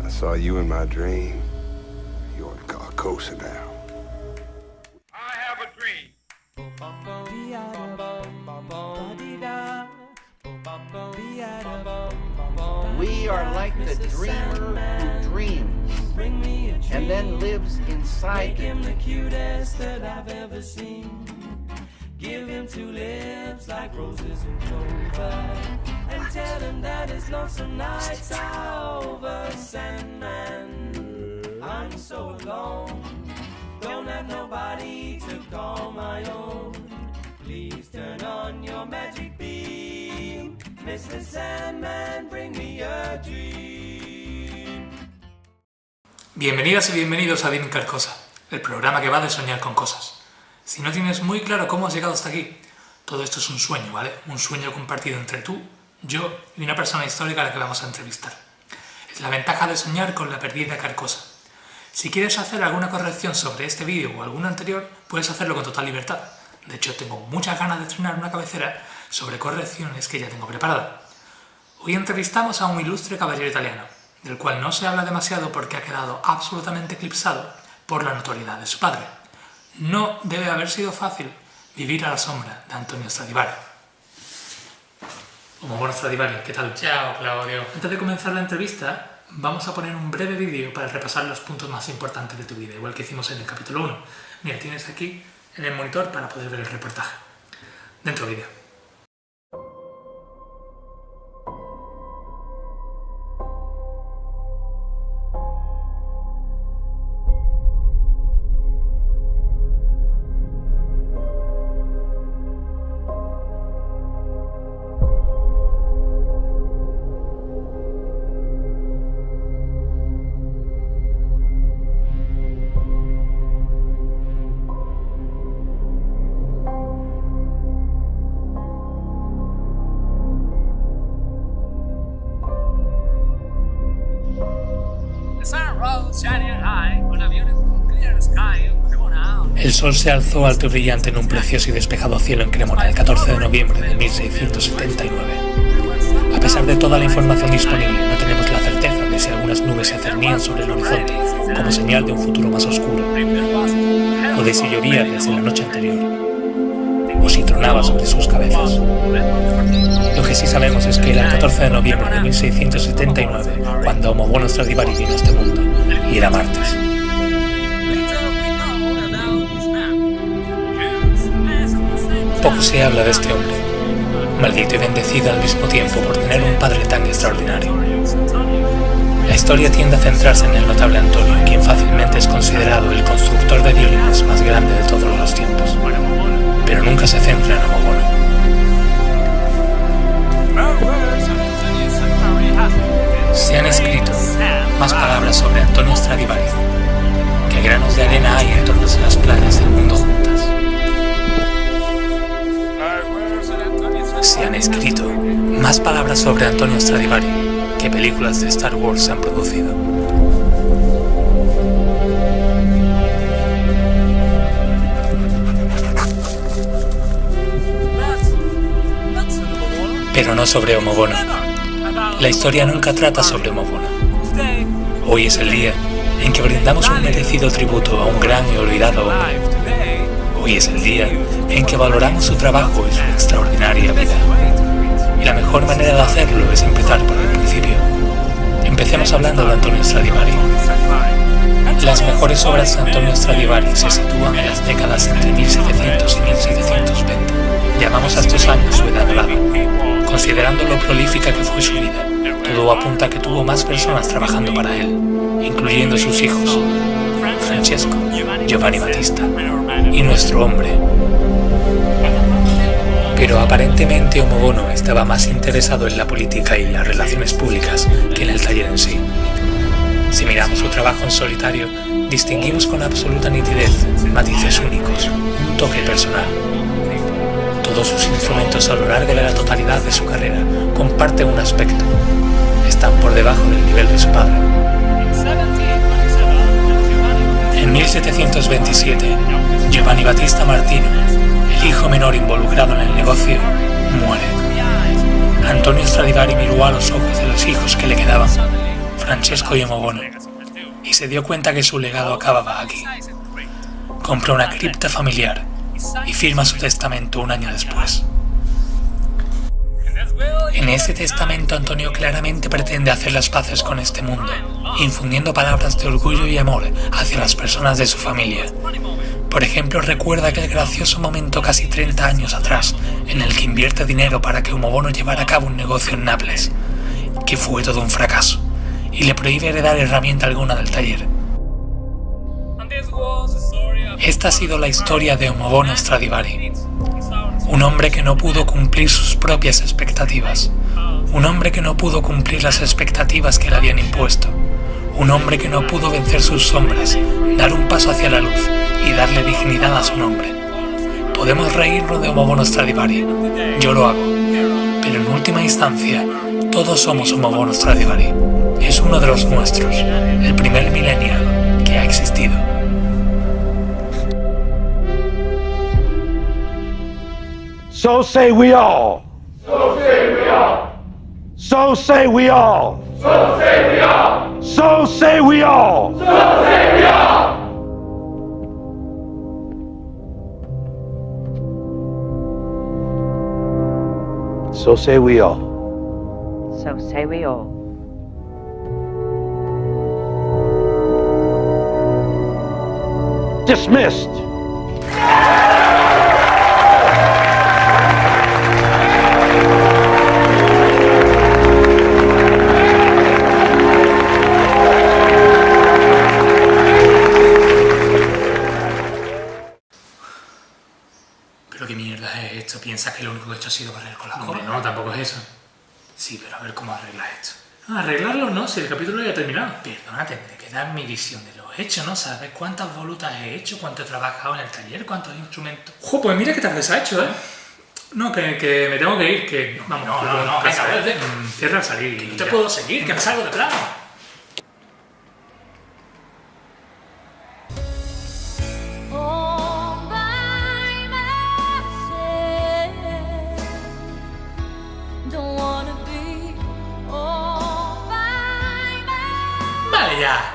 I saw you in my dream. You're in Carcosa now. I have a dream. We are like the dreamer who dreams and then lives inside him. The cutest that I've ever seen. Give him two lips like roses and clover, and tell him that his lonesome nights are over. Sandman, I'm so alone, don't have nobody to call my own. Please turn on your magic beam, Mr. Sandman, bring me a dream. Bienvenidas y bienvenidos a Dime Carcosa, el programa que va de soñar con cosas. Si no tienes muy claro cómo has llegado hasta aquí, todo esto es un sueño, ¿vale? Un sueño compartido entre tú, yo y una persona histórica a la que vamos a entrevistar. Es la ventaja de soñar con la perdida Carcosa. Si quieres hacer alguna corrección sobre este vídeo o alguno anterior, puedes hacerlo con total libertad. De hecho, tengo muchas ganas de estrenar una cabecera sobre correcciones que ya tengo preparada. Hoy entrevistamos a un ilustre caballero italiano, del cual no se habla demasiado porque ha quedado absolutamente eclipsado por la notoriedad de su padre. No debe haber sido fácil vivir a la sombra de Antonio Stradivari. Buon Stradivari, ¿qué tal? Ciao Claudio. Antes de comenzar la entrevista, vamos a poner un breve vídeo para repasar los puntos más importantes de tu vida, igual que hicimos en el capítulo 1. Mira, tienes aquí en el monitor para poder ver el reportaje. Dentro vídeo. El sol se alzó alto y brillante en un precioso y despejado cielo en Cremona el 14 de noviembre de 1679. A pesar de toda la información disponible, no tenemos la certeza de si algunas nubes se cernían sobre el horizonte como señal de un futuro más oscuro, o de si llovía desde la noche anterior, o si tronaba sobre sus cabezas. Lo que sí sabemos es que era el 14 de noviembre de 1679 cuando Buon Stradivari vino a este mundo, y era martes. Poco se habla de este hombre, maldito y bendecido al mismo tiempo por tener un padre tan extraordinario. La historia tiende a centrarse en el notable Antonio, quien fácilmente es considerado el constructor de violines más grande de todos los tiempos, pero nunca se centra en Omobono. Se han escrito más palabras sobre Antonio Stradivari que granos de arena hay en todas las playas del mundo juntas. Se han escrito más palabras sobre Antonio Stradivari que películas de Star Wars se han producido. Pero no sobre Omobono. La historia nunca trata sobre Omobono. Hoy es el día en que brindamos un merecido tributo a un gran y olvidado hombre. Hoy es el día en que valoramos su trabajo y su extraordinaria vida. Y la mejor manera de hacerlo es empezar por el principio. Empecemos hablando de Antonio Stradivari. Las mejores obras de Antonio Stradivari se sitúan en las décadas entre 1700 y 1720. Llamamos a estos años su edad dorada. Considerando lo prolífica que fue su vida, todo apunta a que tuvo más personas trabajando para él, incluyendo sus hijos, Francesco, Giovanni Battista y nuestro hombre. Pero aparentemente Omobono estaba más interesado en la política y las relaciones públicas que en el taller en sí. Si miramos su trabajo en solitario, distinguimos con absoluta nitidez matices únicos, un toque personal. Todos sus instrumentos a lo largo de la totalidad de su carrera comparten un aspecto: están por debajo del nivel de su padre. En 1727, Giovanni Battista Martino, el hijo menor involucrado en el negocio, muere. Antonio Stradivari miró a los ojos de los hijos que le quedaban, Francesco Yomobono, y se dio cuenta que su legado acababa aquí. Compra una cripta familiar y firma su testamento un año después. En ese testamento Antonio claramente pretende hacer las paces con este mundo, infundiendo palabras de orgullo y amor hacia las personas de su familia. Por ejemplo, recuerda aquel gracioso momento casi 30 años atrás, en el que invierte dinero para que Yomobono llevara a cabo un negocio en Nápoles, que fue todo un fracaso, y le prohíbe heredar herramienta alguna del taller. Esta ha sido la historia de Yomobono Stradivari, un hombre que no pudo cumplir sus propias expectativas, un hombre que no pudo cumplir las expectativas que le habían impuesto, un hombre que no pudo vencer sus sombras, dar un paso hacia la luz y darle dignidad a su nombre. Podemos reírnos de Yomobono Stradivari, yo lo hago, pero en última instancia, todos somos Yomobono Stradivari. Es uno de los nuestros, el primer millennial que ha existido. So say we all. So say we all. So say we all. So say we all. So say we all. So say we all. So say we all. So say we all. Dismissed. ¿Pero qué mierda es esto? ¿Piensas que lo único que he hecho ha sido barrer con la cola? No, tampoco es eso. Sí, pero a ver cómo arreglas esto. No, arreglarlo no, si el capítulo ya ha terminado. Perdona, tendré que dar mi visión de los hechos, ¿no? ¿Sabes cuántas volutas he hecho? ¿Cuánto he trabajado en el taller? ¿Cuántos instrumentos? ¡Jo, pues mira qué tarde se ha hecho, eh! No, que me tengo que ir, que... Vamos, no, venga, cierra al salir. Que no te puedo seguir, que me salgo de plano. Vale ya.